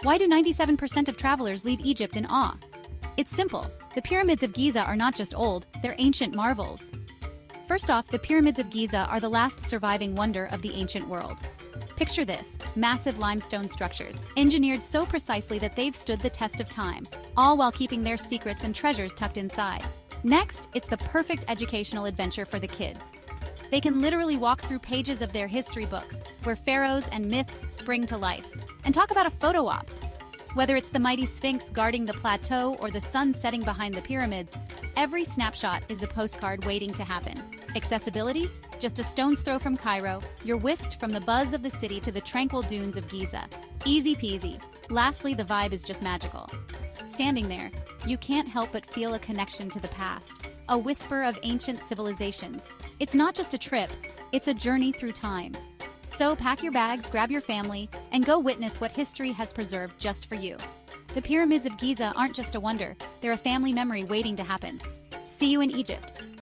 Why do 97% of travelers leave Egypt in awe? It's simple. The pyramids of Giza are not just old, they're ancient marvels. First off, the pyramids of Giza are the last surviving wonder of the ancient world. Picture this, massive limestone structures, engineered so precisely that they've stood the test of time, all while keeping their secrets and treasures tucked inside. Next, it's the perfect educational adventure for the kids. They can literally walk through pages of their history books, where pharaohs and myths spring to life. And talk about a photo op. Whether it's the mighty Sphinx guarding the plateau or the sun setting behind the pyramids, every snapshot is a postcard waiting to happen. Accessibility? Just a stone's throw from Cairo, you're whisked from the buzz of the city to the tranquil dunes of Giza. Easy peasy. Lastly, the vibe is just magical. Standing there, you can't help but feel a connection to the past, a whisper of ancient civilizations. It's not just a trip, it's a journey through time. So pack your bags, grab your family, and go witness what history has preserved just for you. The pyramids of Giza aren't just a wonder, they're a family memory waiting to happen. See you in Egypt.